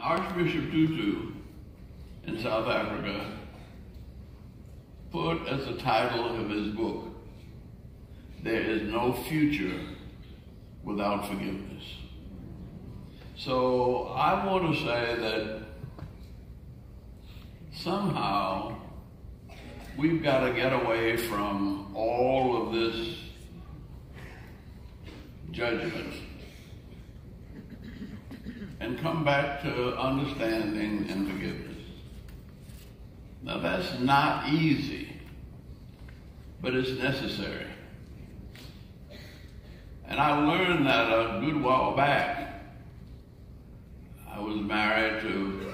Archbishop Tutu in South Africa put as the title of his book, "There is no future without forgiveness." So I want to say that somehow we've got to get away from all of this judgment and come back to understanding and forgiveness. Now that's not easy, but it's necessary. And I learned that a good while back. I was married to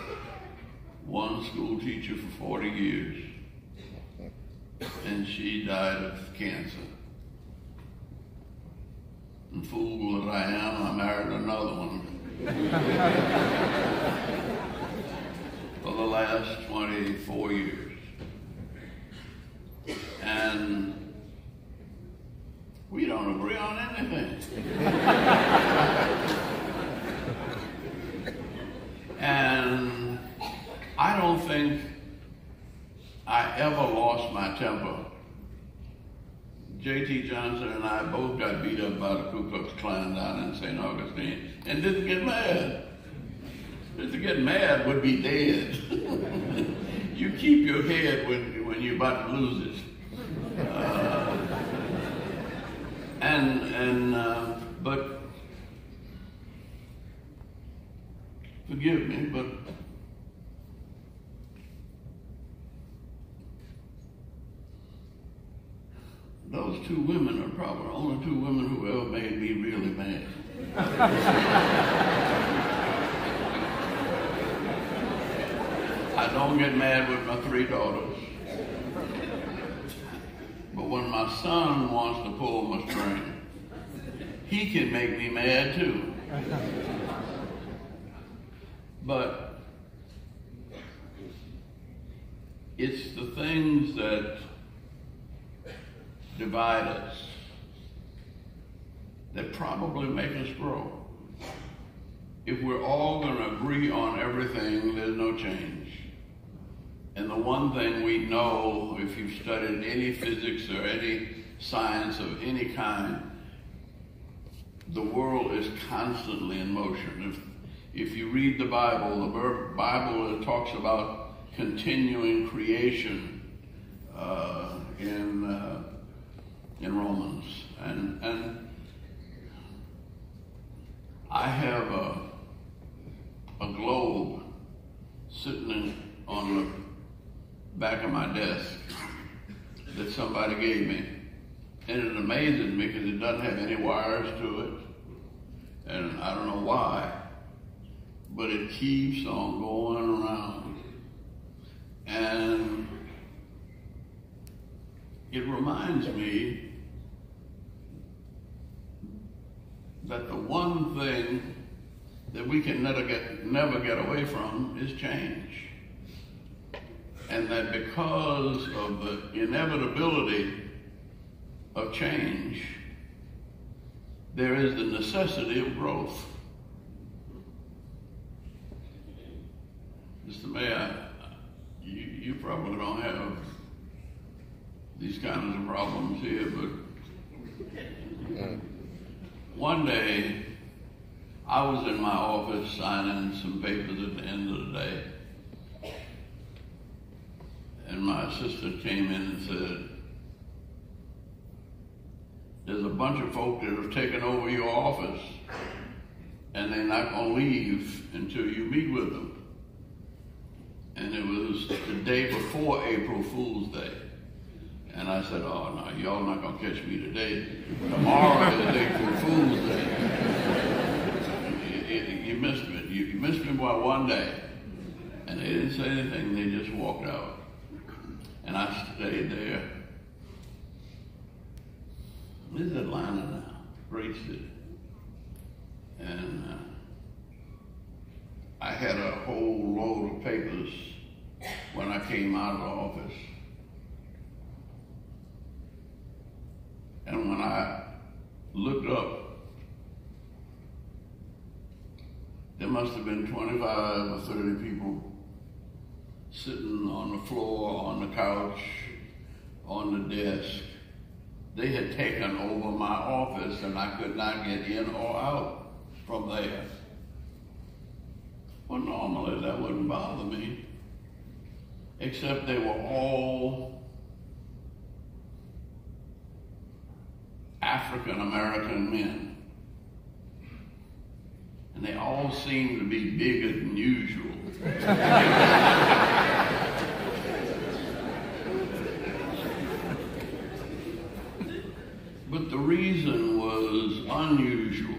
one school teacher for 40 years, and she died of cancer. And fool that I am, I married another one for the last 24 years. And we don't agree on anything. And I don't think I ever lost my temper. J.T. Johnson and I both got beat up by the Ku Klux Klan down in St. Augustine and didn't get mad. Just to get mad would be dead. You keep your head when you're about to lose it. But forgive me, but those two women are probably the only two women who ever made me really mad. I don't get mad with my 3 daughters. But when my son wants to pull my string, he can make me mad too. But it's the things that divide us that probably make us grow. If we're all going to agree on everything, there's no change. And the one thing we know, if you've studied any physics or any science of any kind, the world is constantly in motion. If you read the Bible it talks about continuing creation in Romans. And I have a globe sitting on the back of my desk that somebody gave me. And it amazes me because it doesn't have any wires to it. And I don't know why, but it keeps on going around. And it reminds me that the one thing that we can never get away from is change. And that because of the inevitability of change, there is the necessity of growth. Mr. Mayor, you probably don't have these kinds of problems here, but one day I was in my office signing some papers at the end of the day, and my assistant came in and said, "There's a bunch of folk that have taken over your office, and they're not going to leave until you meet with them." And it was the day before April Fool's Day. And I said, "Oh, no, y'all not going to catch me today. Tomorrow is April Fool's Day." You missed me. You missed me by one day. And they didn't say anything. They just walked out. And I stayed there. This is Atlanta now, great city. And I had a whole load of papers when I came out of the office. And when I looked up, them must have been 25 or 30 people sitting on the floor, on the couch, on the desk. They had taken over my office and I could not get in or out from there. Well, normally that wouldn't bother me, except they were all African American men. And they all seemed to be bigger than usual. But the reason was unusual.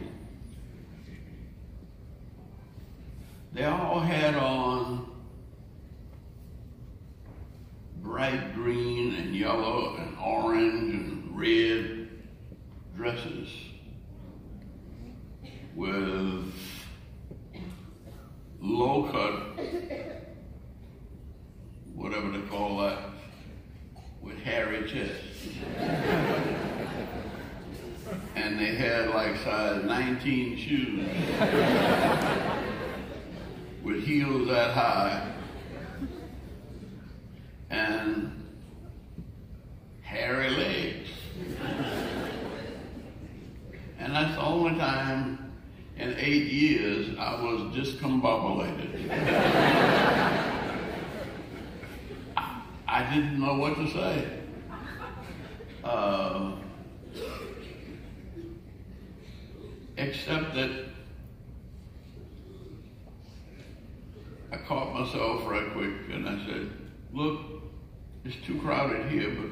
They all had on bright green and yellow and orange and red dresses with low-cut, whatever they call that, with hairy chests. And they had like size 19 shoes with heels that high and hairy legs. And that's the only time in 8 years I was discombobulated. I didn't know what to say. Except that I caught myself right quick and I said, look, it's too crowded here, but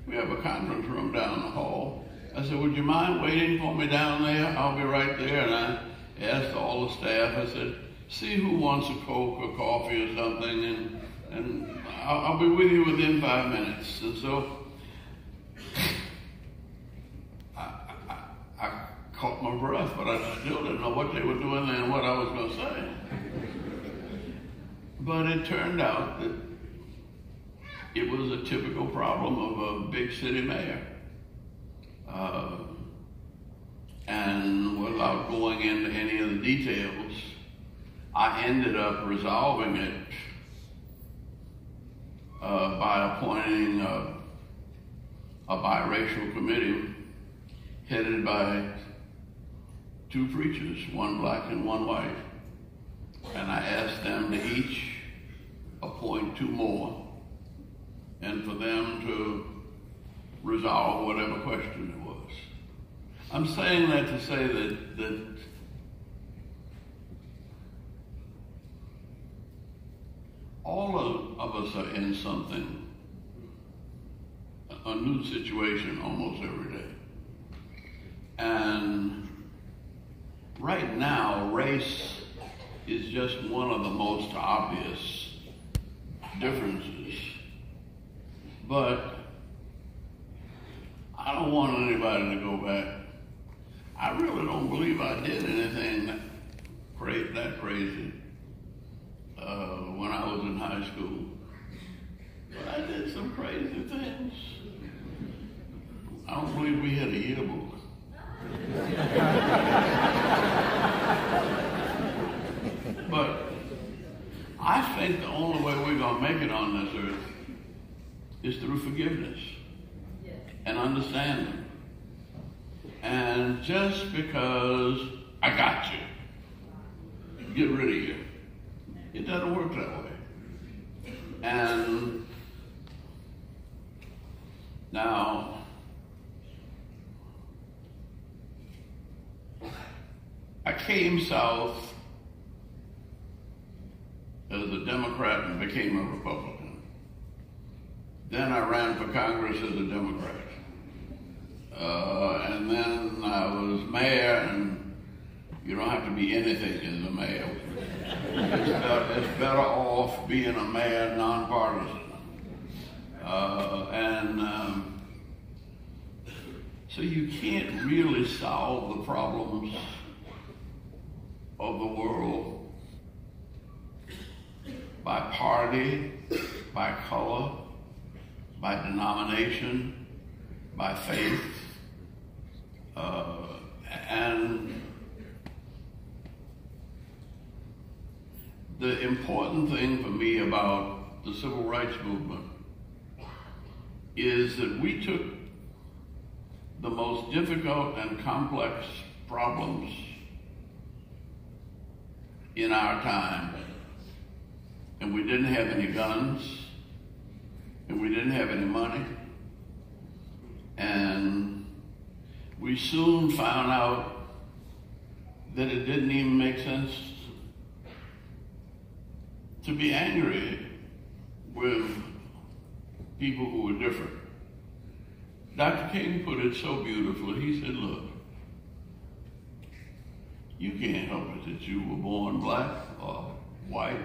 we have a conference room down the hall. I said, would you mind waiting for me down there? I'll be right there. And I asked all the staff, I said, see who wants a Coke or coffee or something, and I'll be with you within 5 minutes. And so I caught my breath, but I still didn't know what they were doing there and what I was going to say. But it turned out that it was a typical problem of a big city mayor. And without going into any of the details, I ended up resolving it by appointing a biracial committee headed by 2 preachers, one black and one white. And I asked them to each appoint 2 more and for them to resolve whatever question it was. I'm saying that to say that all of us are in something, a new situation almost every day. And right now, race is just one of the most obvious differences. But I don't want anybody to go back. I really don't believe I did anything that crazy when I was in high school. But I did some crazy things. I don't believe we had a yearbook. But I think the only way we're going to make it on this earth is through forgiveness and understanding. And just because I got you, get rid of you, it doesn't work that way. And now, I came south as a Democrat and became a Republican. Then I ran for Congress as a Democrat. And then I was mayor, and you don't have to be anything as a mayor. It's better off being a mayor nonpartisan. So you can't really solve the problems of the world by party, by color, by denomination, by faith, and the important thing for me about the civil rights movement is that we took the most difficult and complex problems in our time, and we didn't have any guns, and we didn't have any money, and we soon found out that it didn't even make sense to be angry with people who were different. Dr. King put it so beautifully. He said, look, you can't help it that you were born black or white.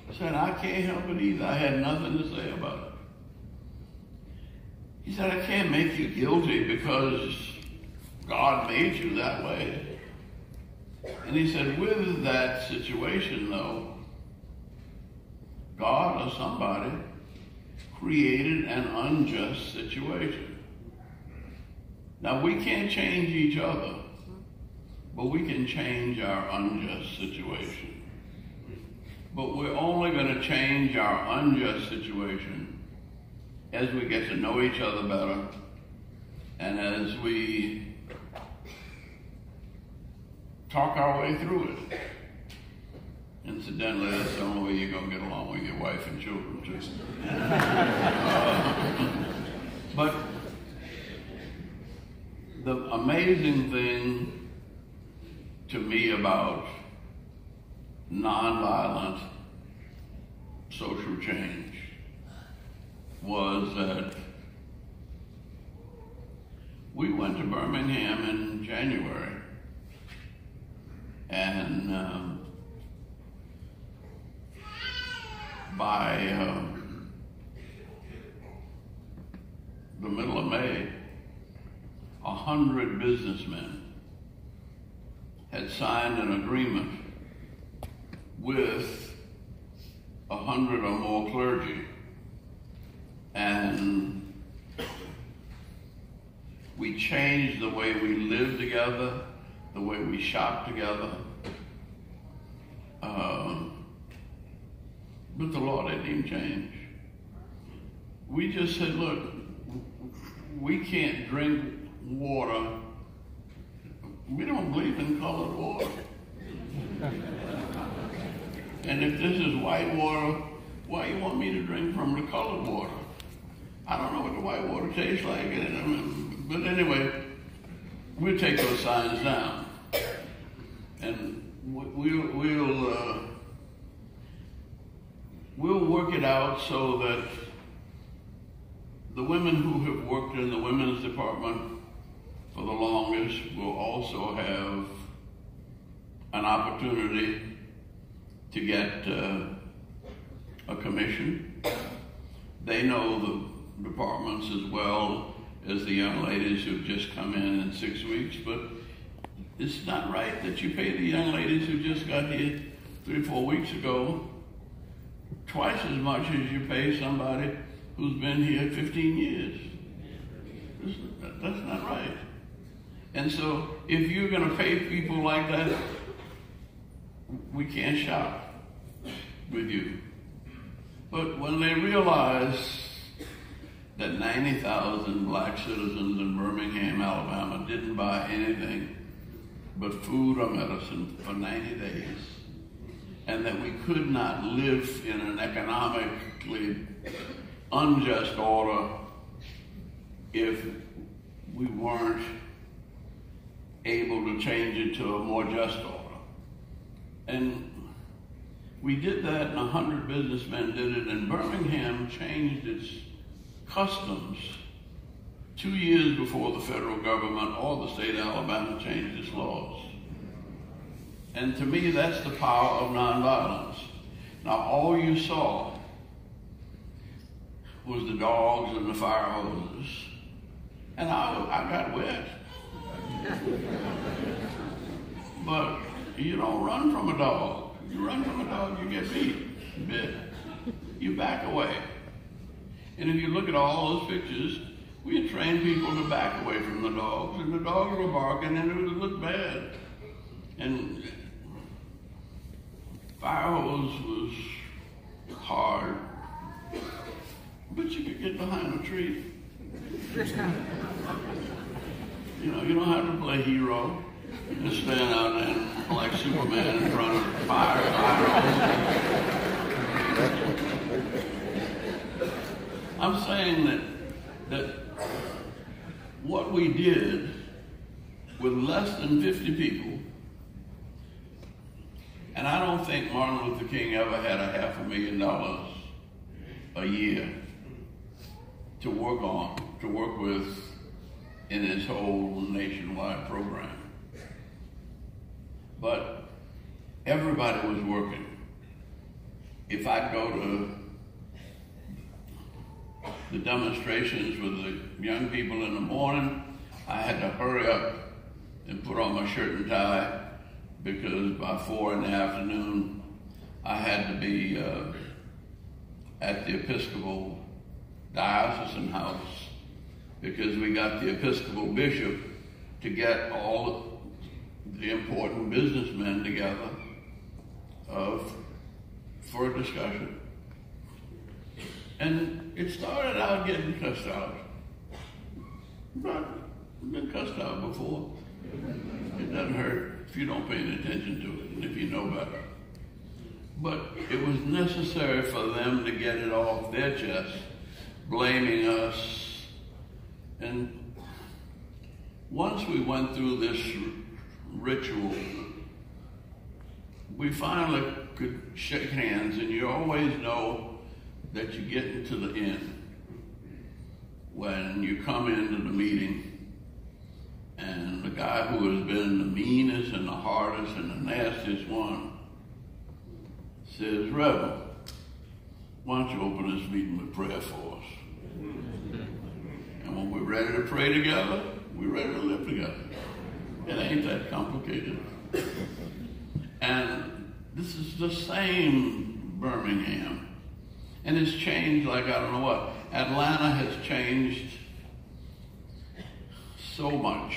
He said, I can't help it either. I had nothing to say about it. He said, I can't make you guilty because God made you that way. And he said, with that situation, though, God or somebody created an unjust situation. Now, we can't change each other, but we can change our unjust situation. But we're only going to change our unjust situation as we get to know each other better and as we talk our way through it. Incidentally, that's the only way you're going to get along with your wife and children, too. But the amazing thing to me about nonviolent social change was that we went to Birmingham in January, and by the middle of May, 100 businessmen had signed an agreement with 100 or more clergy, and we changed the way we live together, the way we shop together. But the law didn't even change. We just said, look, we can't drink water. We don't believe in colored water. And if this is white water, why you want me to drink from the colored water? I don't know what the white water tastes like. But anyway, we'll take those signs down. And we'll work it out so that the women who have worked in the women's department for the longest will also have an opportunity to get a commission. They know the departments as well as the young ladies who've just come in 6 weeks, but it's not right that you pay the young ladies who just got here 3 or 4 weeks ago twice as much as you pay somebody who's been here 15 years. That's not right. And so if you're going to pay people like that, we can't shop with you. But when they realize that 90,000 black citizens in Birmingham, Alabama didn't buy anything but food or medicine for 90 days, and that we could not live in an economically unjust order if we weren't able to change it to a more just order. And we did that, and 100 businessmen did it, and Birmingham changed its customs 2 years before the federal government or the state of Alabama changed its laws. And to me, that's the power of nonviolence. Now, all you saw was the dogs and the fire hoses, and I got wet. But you don't run from a dog. You run from a dog, you get bit. You back away. And if you look at all those pictures, we had trained people to back away from the dogs, and the dogs were barking, and it would look bad. And Fire hose was hard, but you could get behind a tree. You know, you don't have to play hero and stand out there like Superman in front of fire hose. I'm saying that what we did with less than 50 people, and I don't think Martin Luther King ever had $500,000 a year to work with in his whole nationwide program. But everybody was working. If I go to the demonstrations with the young people in the morning, I had to hurry up and put on my shirt and tie, because by 4 in the afternoon, I had to be at the Episcopal Diocesan House, because we got the Episcopal Bishop to get all the important businessmen together for a discussion. And it started out getting cussed out. But I've been cussed out before. It doesn't hurt if you don't pay any attention to it and if you know better. But it was necessary for them to get it off their chest, blaming us. And once we went through this ritual, we finally could shake hands, and you always know that you're getting to the end when you come into the meeting and the guy who has been the meanest and the hardest and the nastiest one says, "Reverend, why don't you open this meeting with prayer for us?" And when we're ready to pray together, we're ready to live together. It ain't that complicated. And this is the same Birmingham. And it's changed like I don't know what. Atlanta has changed so much.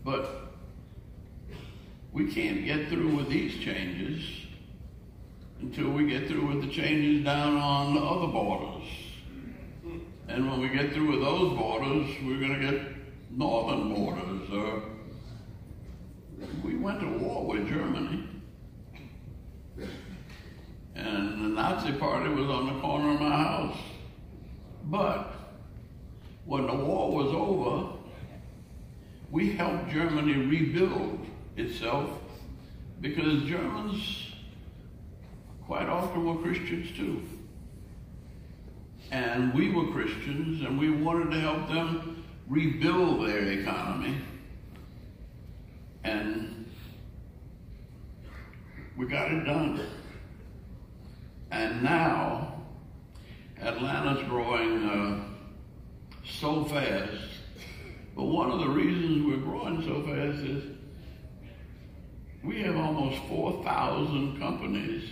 But we can't get through with these changes until we get through with the changes down on the other borders. And when we get through with those borders, we're going to get northern borders. We went to war with Germany. And the Nazi party was on the corner of my house. But when the war was over, we helped Germany rebuild itself, because Germans quite often were Christians too. And we were Christians, and we wanted to help them rebuild their economy. And we got it done. And now, Atlanta's growing so fast. But one of the reasons we're growing so fast is we have almost 4,000 companies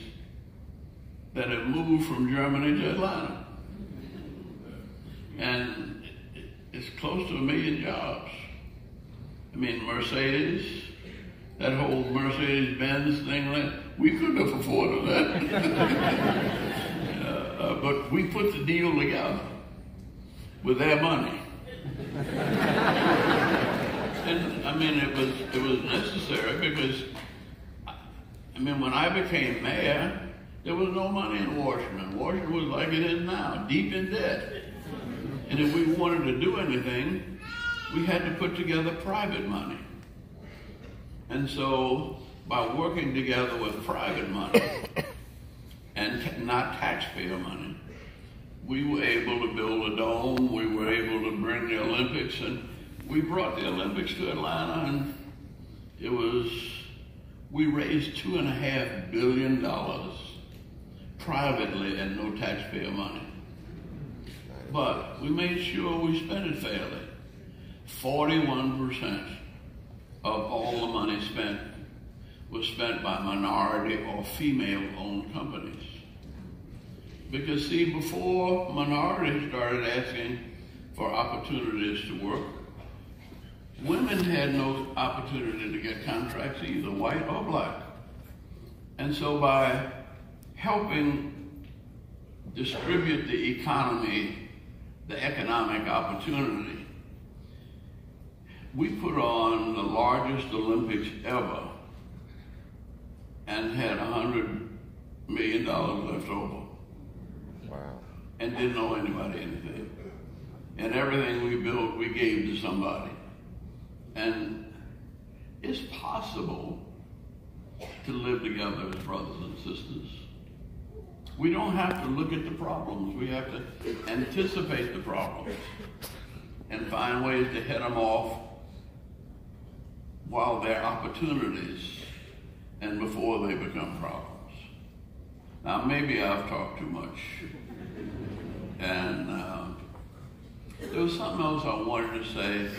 that have moved from Germany to Atlanta. And it's close to 1 million jobs. I mean, Mercedes, that whole Mercedes-Benz thing, we couldn't have afforded that. But we put the deal together with their money. And I mean, it was necessary, because I mean, when I became mayor, there was no money in Washington. Washington was like it is now, deep in debt. And if we wanted to do anything, we had to put together private money. And so, by working together with private money and not taxpayer money, we were able to build a dome. We were able to bring the Olympics, and we brought the Olympics to Atlanta, and we raised $2.5 billion privately and no taxpayer money. But we made sure we spent it fairly. 41% of all the money spent was spent by minority or female-owned companies. Because see, before minorities started asking for opportunities to work, women had no opportunity to get contracts either, white or black. And so by helping distribute the economy, the economic opportunity, we put on the largest Olympics ever and had $100 million left over. Wow. And didn't owe anybody anything. And everything we built, we gave to somebody. And it's possible to live together as brothers and sisters. We don't have to look at the problems. We have to anticipate the problems and find ways to head them off while they're opportunities and before they become problems. Now, maybe I've talked too much. And there was something else I wanted to say,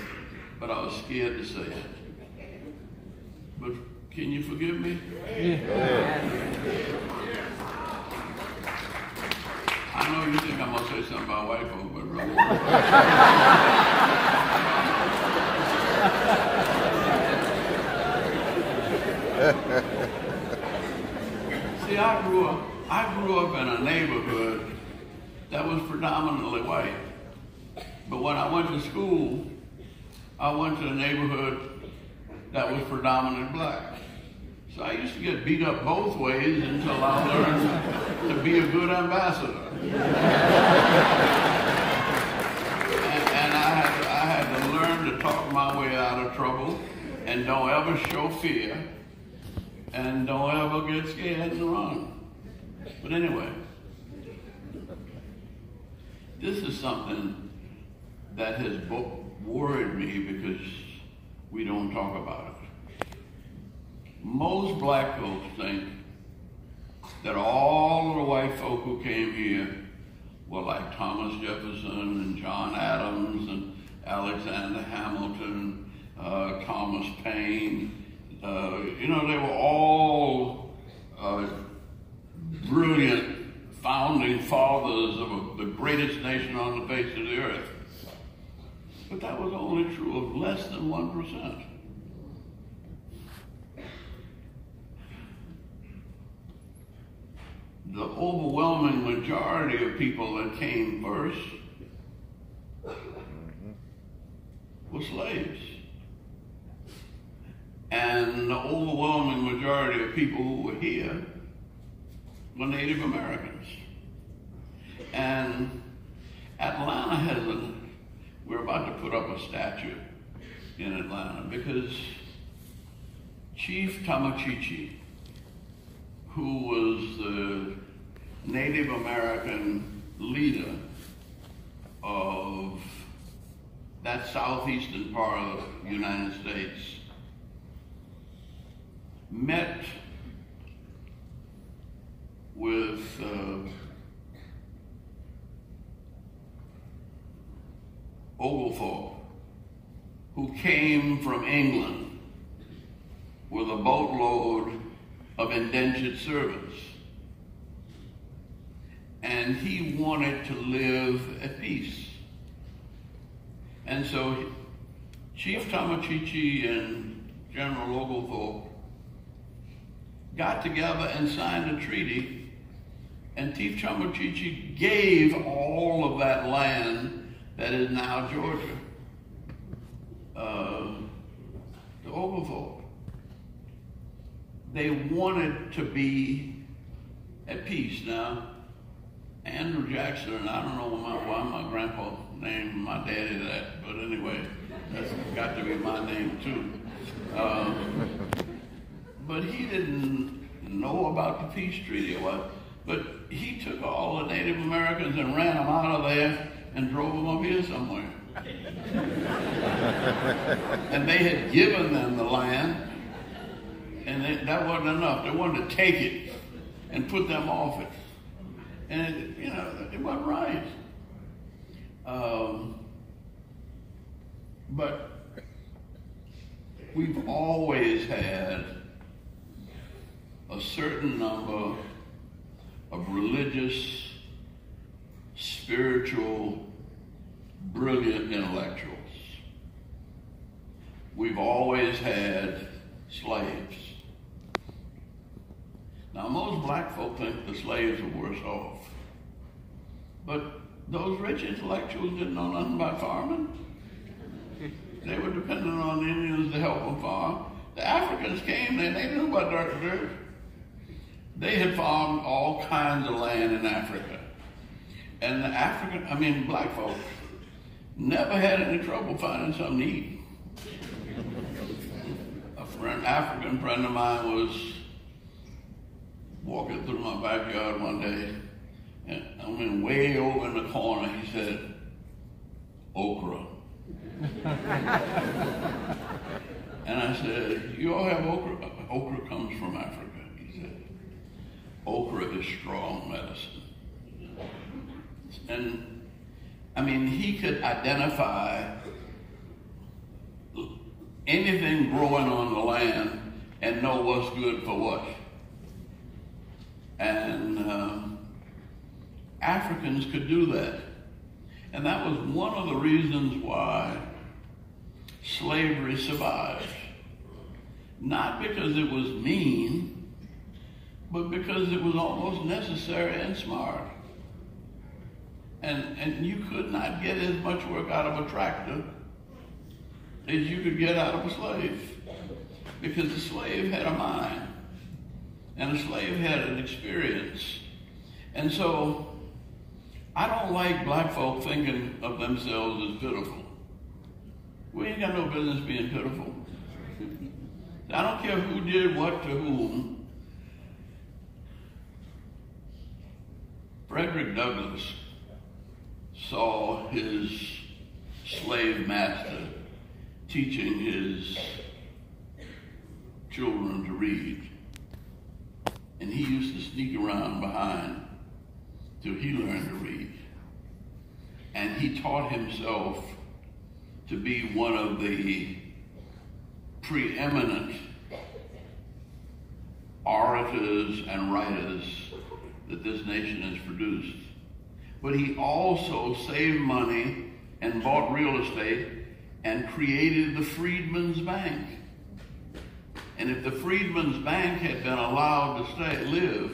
but I was scared to say it. But can you forgive me? I know you think I'm going to say something about white folk, but really. See, I grew up in a neighborhood that was predominantly white. But when I went to school, I went to a neighborhood that was predominantly black. So I used to get beat up both ways until I learned to be a good ambassador. and I had to learn to talk my way out of trouble and don't ever show fear and don't ever get scared and run. But anyway, this is something that has worried me because we don't talk about it. Most black folks think that all of the white folk who came here were like Thomas Jefferson and John Adams and Alexander Hamilton, Thomas Paine. You know, they were all brilliant founding fathers of the greatest nation on the face of the earth. But that was only true of less than 1%. The overwhelming majority of people that came first were slaves. And the overwhelming majority of people who were here were Native Americans. And Atlanta has we're about to put up a statue in Atlanta because Chief Tamachichi, who was the Native American leader of that southeastern part of the United States, met with Oglethorpe, who came from England with a boatload of indentured servants. And he wanted to live at peace. And so Chief Tamachichi and General Oglethorpe got together and signed a treaty, and Chief Tamachichi gave all of that land that is now Georgia to Oglethorpe. They wanted to be at peace. Now, Andrew Jackson, and I don't know why my grandpa named my daddy that, but anyway, that's got to be my name too. But he didn't know about the peace treaty or what, but he took all the Native Americans and ran them out of there and drove them up here somewhere. And they had given them the land, and that wasn't enough. They wanted to take it and put them off it. And, you know, it wasn't right. But we've always had a certain number of religious, spiritual, brilliant intellectuals. We've always had slaves. Now, most black folk think the slaves were worse off. But those rich intellectuals didn't know nothing about farming. They were dependent on the Indians to help them farm. The Africans came there, they knew about dirt. They had farmed all kinds of land in Africa. And the black folks never had any trouble finding something to eat. African friend of mine was walking through my backyard one day, and way over in the corner, he said, okra. And I said, you all have okra? Okra comes from Africa, he said. Okra is strong medicine. And he could identify anything growing on the land and know what's good for what. And Africans could do that. And that was one of the reasons why slavery survived. Not because it was mean, but because it was almost necessary and smart. And you could not get as much work out of a tractor as you could get out of a slave. Because the slave had a mind, and the slave had an experience. And so, I don't like black folk thinking of themselves as pitiful. We ain't got no business being pitiful. I don't care who did what to whom. Frederick Douglass saw his slave master teaching his children to read. And he used to sneak around behind till he learned to read. And he taught himself to be one of the preeminent orators and writers that this nation has produced. But he also saved money and bought real estate and created the Freedmen's Bank. And if the Freedmen's Bank had been allowed to live,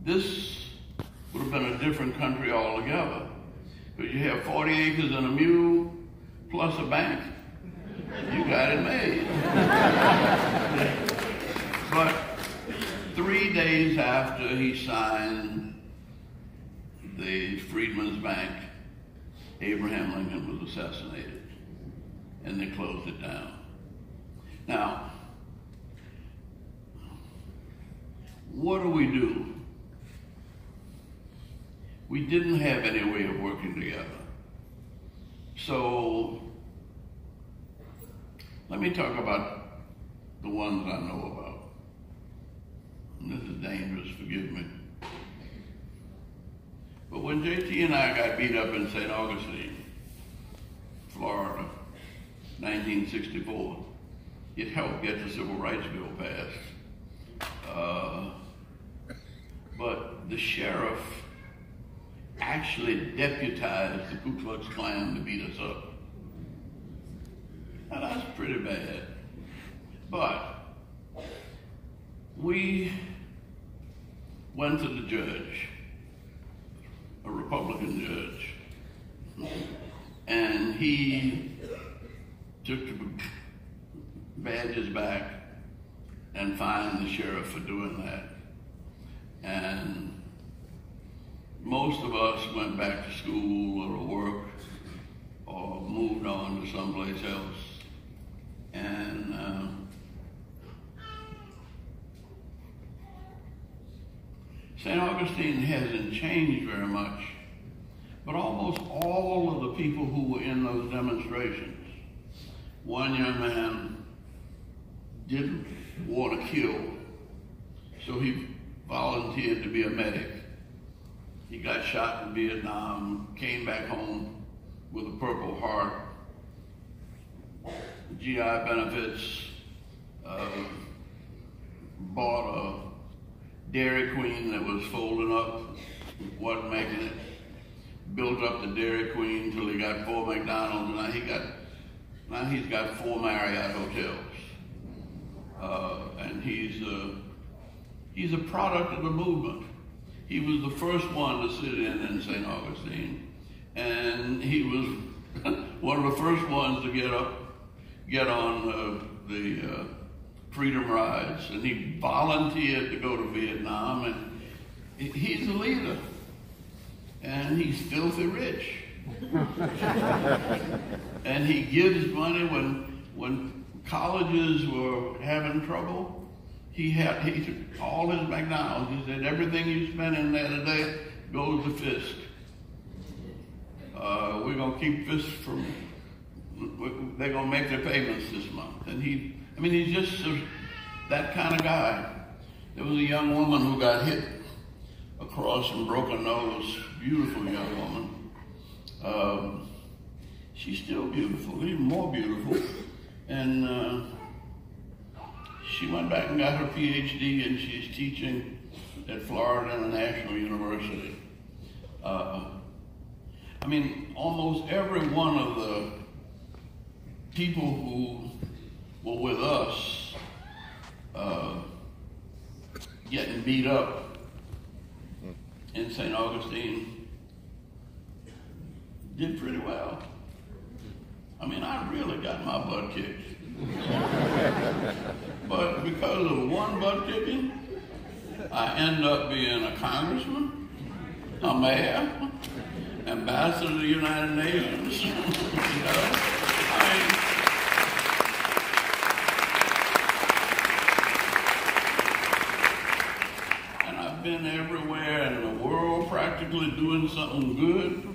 this would have been a different country altogether. Because you have 40 acres and a mule plus a bank. You got it made. But 3 days after he signed the Freedmen's Bank, Abraham Lincoln was assassinated, and they closed it down. Now, what do? We didn't have any way of working together. So, let me talk about the ones I know about. And this is dangerous, forgive me. But when JT and I got beat up in St. Augustine, Florida, 1964, it helped get the Civil Rights Bill passed. But the sheriff actually deputized the Ku Klux Klan to beat us up. Now that's pretty bad. But we went to the judge, a Republican judge, and he took the badges back and fined the sheriff for doing that. And most of us went back to school or to work or moved on to someplace else. And St. Augustine hasn't changed very much, but almost all of the people who were in those demonstrations, one young man didn't want to kill, so he volunteered to be a medic. He got shot in Vietnam, came back home with a Purple Heart, GI benefits, bought a Dairy Queen that was folding up, wasn't making it, built up the Dairy Queen until he got 4 McDonald's, and now he's got 4 Marriott hotels. And he's He's a product of the movement. He was the first one to sit in St. Augustine, and he was one of the first ones to get on the freedom rides, and he volunteered to go to Vietnam, and he's a leader, and he's filthy rich. And he gives money when colleges were having trouble. He took all his McDonald's. He said, everything you spend in there today goes to Fisk. We're going to keep Fisk from, they're going to make their payments this month. And he's just that kind of guy. There was a young woman who got hit across and broke her nose. Beautiful young woman. She's still beautiful, even more beautiful. And she went back and got her PhD, and she's teaching at Florida International University. Almost every one of the people who were with us getting beat up in St. Augustine did pretty well. I really got my butt kicked. But because of one butt kicking, I end up being a congressman, a mayor, ambassador to the United Nations. And I've been everywhere in the world practically doing something good.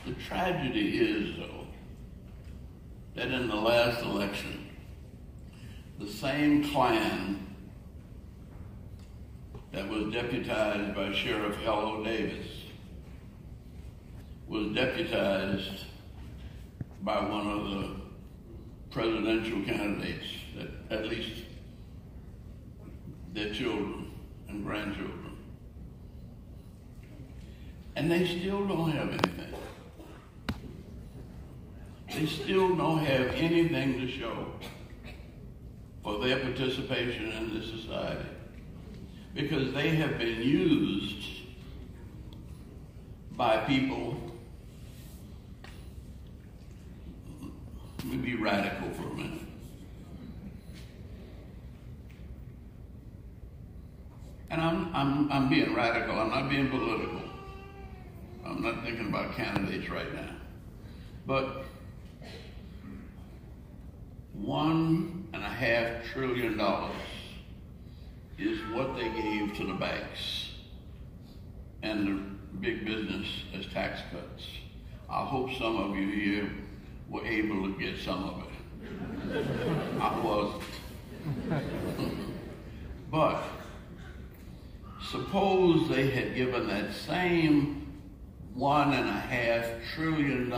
The tragedy is, though, that in the last election, the same Klan that was deputized by Sheriff L.O. Davis was deputized by one of the presidential candidates, that at least their children and grandchildren. And they still don't have anything. They still don't have anything to show for their participation in this society, because they have been used by people. Let me be radical for a minute. And I'm being radical. I'm not being political. I'm not thinking about candidates right now. But $1.5 trillion is what they gave to the banks and the big business as tax cuts. I hope some of you here were able to get some of it. I wasn't. But suppose they had given that same $1.5 trillion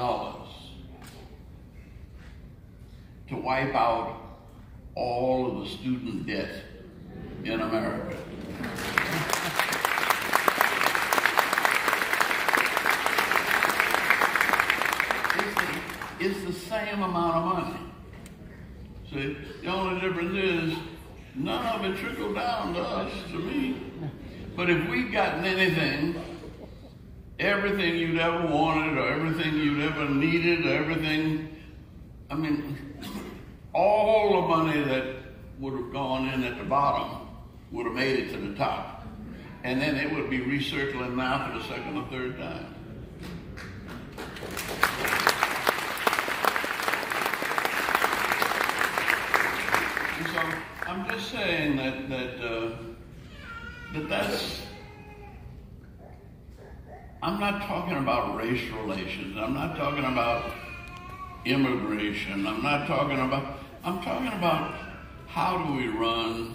to wipe out all of the student debt in America. It's the same amount of money. See, the only difference is none of it trickled down to us, to me. But if we'd gotten anything, everything you'd ever wanted or everything you'd ever needed or everything, all the money that would have gone in at the bottom would have made it to the top. And then it would be recircling now for the second or third time. And so I'm just saying that's, I'm not talking about race relations. I'm not talking about immigration. I'm talking about how do we run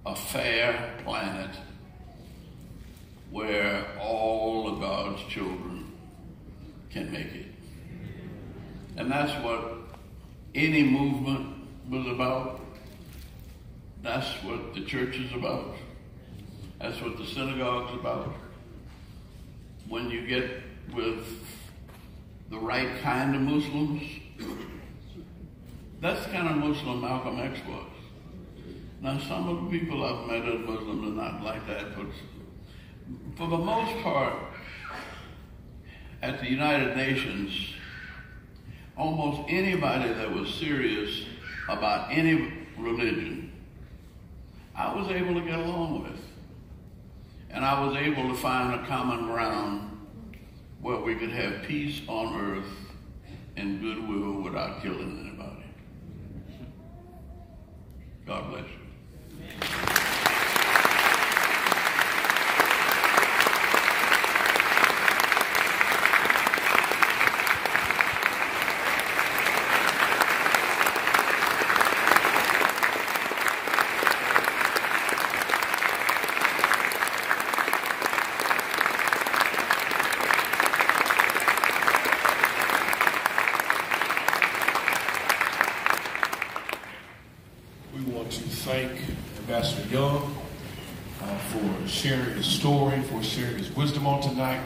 a fair planet where all of God's children can make it. And that's what any movement was about. That's what the church is about. That's what the synagogue's about. When you get with the right kind of Muslims. That's the kind of Muslim Malcolm X was. Now, some of the people I've met as Muslims are not like that, but for the most part, at the United Nations, almost anybody that was serious about any religion, I was able to get along with. And I was able to find a common ground where we could have peace on earth and goodwill without killing anybody. God bless you. Thank Ambassador Young for sharing his story, for sharing his wisdom on tonight.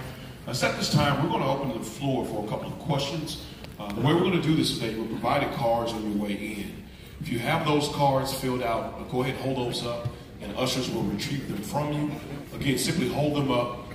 At this time, we're going to open the floor for a couple of questions. The way we're going to do this today, we're providing cards on your way in. If you have those cards filled out, go ahead and hold those up, and ushers will retrieve them from you. Again, simply hold them up